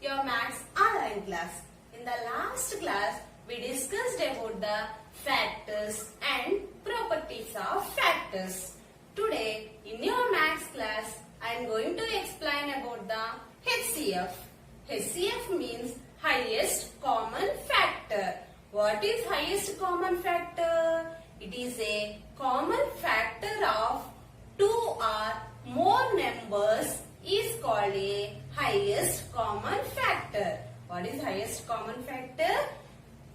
your Maths online class. In the last class, we discussed about the factors and properties of factors. Today, in your Maths class, I am going to explain about the HCF. HCF means highest common factor. What is highest common factor? It is a common factor of two or more numbers is called a highest common factor. What is highest common factor?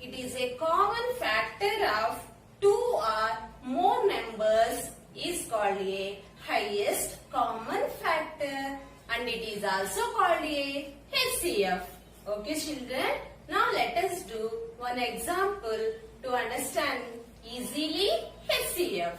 It is a common factor of two or more numbers is called a highest common factor, and it is also called a HCF. Okay children, now let us do one example to understand easily HCF.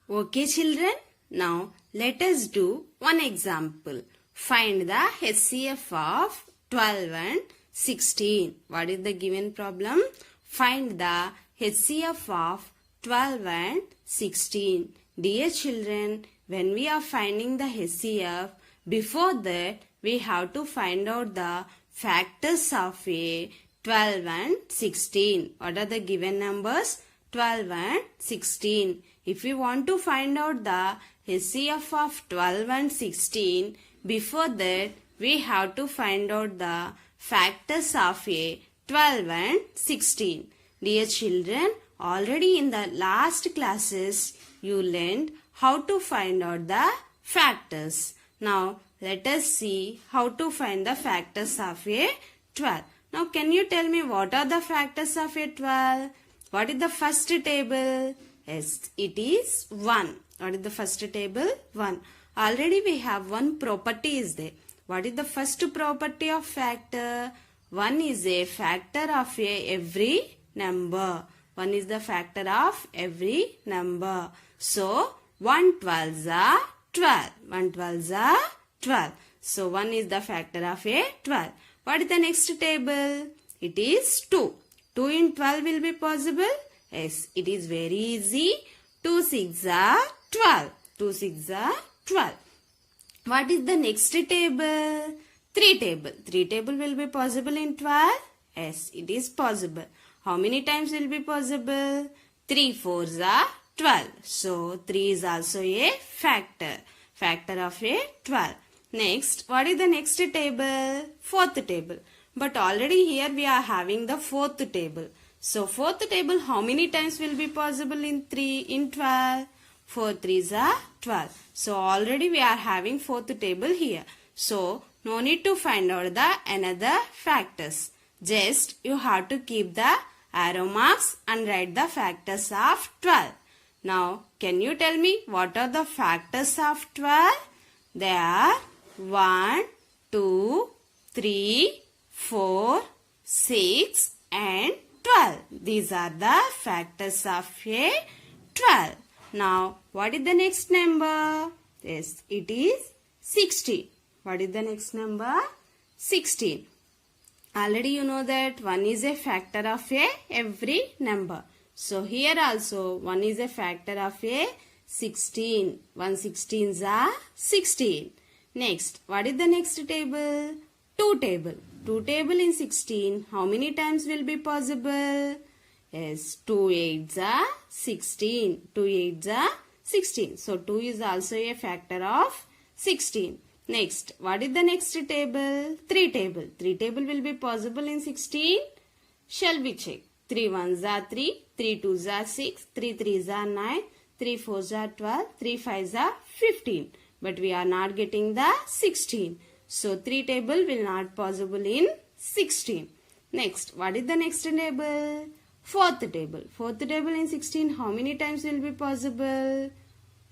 Okay children, now let us do one example. Find the HCF of 12 and 16. What is the given problem? Find the HCF of 12 and 16. Dear children, when we are finding the HCF, before that we have to find out the factors of a 12 and 16. What are the given numbers? 12 and 16. If we want to find out the HCF of 12 and 16, before that we have to find out the factors of a 12 and 16. Dear children, already in the last classes you learned how to find out the factors. Now let us see how to find the factors of a 12. Now can you tell me what are the factors of a 12? What is the first table? Yes, it is 1. What is the first table? 1. Already we have one property is there. What is the first property of factor? 1 is a factor of every number. 1 is the factor of every number. So 1 12s are 12. 1 12s are 12. So 1 is the factor of a 12. What is the next table? It is 2. 2 in 12 will be possible? Yes, it is very easy. 2 6 are 12. 2 6 are 12. What is the next table? 3 table. 3 table will be possible in 12? Yes, it is possible. How many times will be possible? 3 4s are 12. So 3 is also a factor. Factor of a 12. Next, what is the next table? Fourth table. But already here we are having the fourth table. So fourth table how many times will be possible in 12? 4 3s are 12. So already we are having fourth table here. So no need to find out the another factors. Just you have to keep the arrow marks and write the factors of 12. Now can you tell me what are the factors of 12? They are 1, 2, 3, 4, 6 and 12. These are the factors of a 12. Now, what is the next number? Yes, it is 16. What is the next number? 16. Already you know that 1 is a factor of every number. So, here also 1 is a factor of a 16. 1 16s are 16. Next, what is the next table? 2 table. 2 table in 16. How many times will be possible? Yes, 2 8s are 16. 2 8s are 16. So, 2 is also a factor of 16. Next, what is the next table? 3 table. 3 table will be possible in 16. Shall we check? 3 1s are 3. 3 2s are 6. 3 3s are 9. 3 4s are 12. 3 5s are 15. But we are not getting the 16. So, 3 table will not possible in 16. Next, what is the next table? Fourth table. Fourth table in 16, how many times will be possible?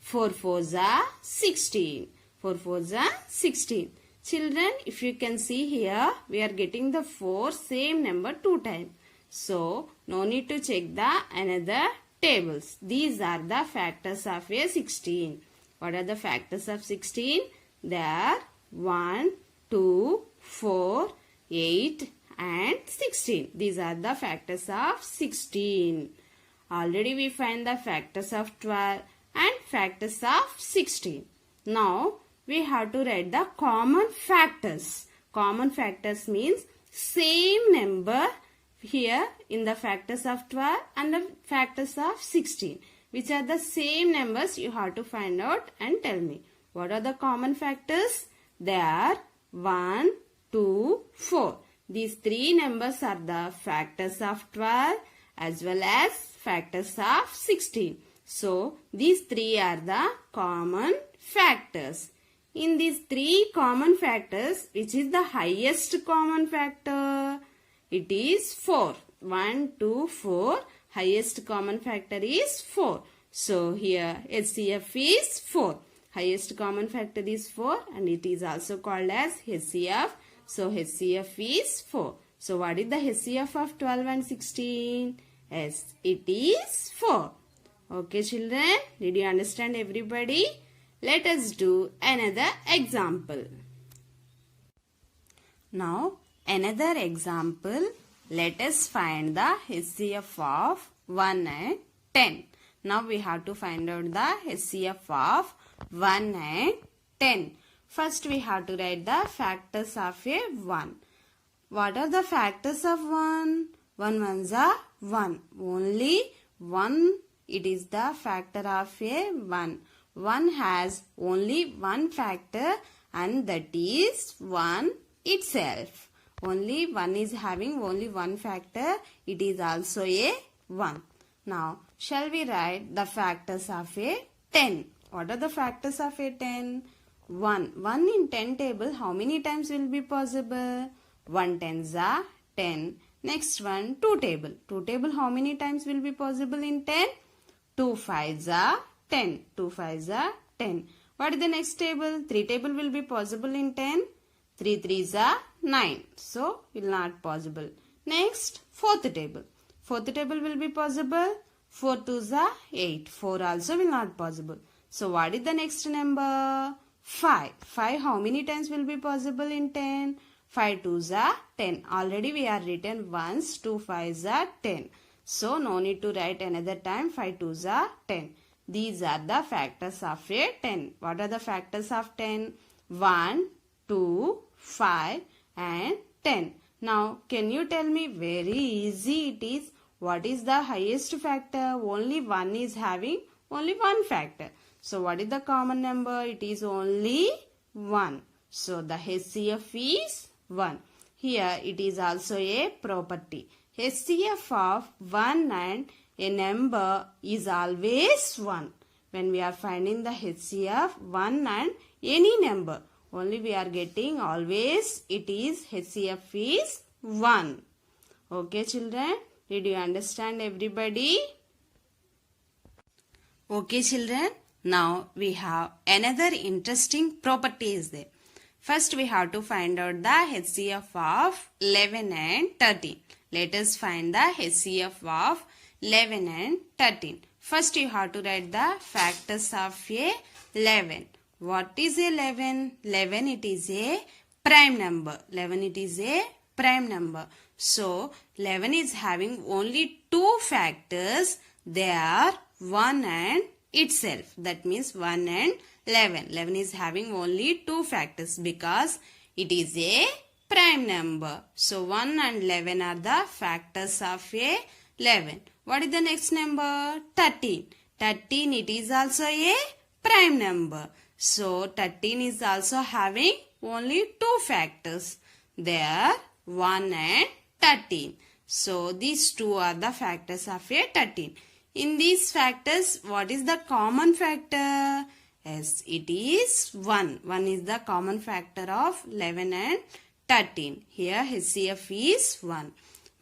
4 4s are 16. 4 4s are 16. Children, if you can see here, we are getting the 4 same number 2 times. So, no need to check the another tables. These are the factors of a 16. What are the factors of 16? They are 1, 2, 4, 8 and 16. These are the factors of 16. Already we find the factors of 12 and factors of 16. Now we have to write the common factors. Common factors means same number here in the factors of 12 and the factors of 16. Which are the same numbers you have to find out and tell me. What are the common factors? They are 1, 2, 4. These three numbers are the factors of 12 as well as factors of 16. So, these three are the common factors. In these three common factors, which is the highest common factor? It is 4. 1, 2, 4. Highest common factor is 4. So, here HCF is 4. Highest common factor is 4 and it is also called as HCF. So, HCF is 4. So, what is the HCF of 12 and 16? Yes, it is 4. Okay, children. Did you understand everybody? Let us do another example. Now, another example. Let us find the HCF of 1 and 10. Now, we have to find out the HCF of 1 and 10. First, we have to write the factors of a 1. What are the factors of 1? 1 ones are 1. Only 1, it is the factor of a 1. 1 has only one factor and that is 1 itself. Only 1 is having only one factor. It is also a 1. Now, shall we write the factors of a 10? What are the factors of a 10? 1. 1 in 10 table, how many times will be possible? 1 tens are 10. Next one, 2 table. 2 table, how many times will be possible in 10? 2 fives are 10. 2 fives are 10. What is the next table? 3 table will be possible in 10. 3 threes are 9. So, will not possible. Next, 4th table. 4th table will be possible. 4 twos are 8. 4 also will not possible. So, what is the next number? 5. 5 how many times will be possible in 10? 5 twos are 10. Already we are written once. 2 fives are 10. So, no need to write another time. 5 twos are 10. These are the factors of a 10. What are the factors of 10? 1, 2, 5 and 10. Now, can you tell me very easy it is? What is the highest factor? Only 1 is having only one factor. So, what is the common number? It is only 1. So, the HCF is 1. Here, it is also a property. HCF of 1 and a number is always 1. When we are finding the HCF 1 and any number, only we are getting always it is HCF is 1. Okay, children? Did you understand everybody? Okay, children. Now, we have another interesting property is there. First, we have to find out the HCF of 11 and 13. Let us find the HCF of 11 and 13. First, you have to write the factors of a 11. What is 11? 11, it is a prime number. 11, it is a prime number. So, 11 is having only two factors. They are 1 and itself. That means 1 and 11. 11 is having only two factors because it is a prime number. So, 1 and 11 are the factors of a 11. What is the next number? 13. 13, it is also a prime number. So, 13 is also having only two factors. They are 1 and 13. So, these two are the factors of a 13. In these factors, what is the common factor? Yes, it is 1. 1 is the common factor of 11 and 13. Here, HCF is 1.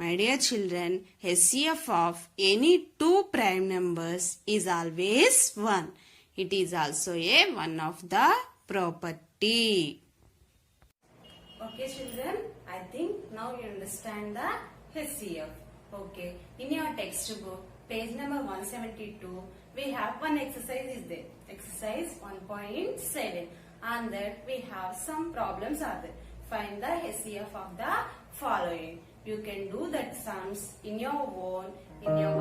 My dear children, HCF of any two prime numbers is always 1. It is also a one of the property. Okay, children, I think now you understand the HCF. Okay, in your textbook, page number 172, we have one exercise is there. Exercise 1.7. On that, we have some problems are there. Find the HCF of the following. You can do that sums in your own, in your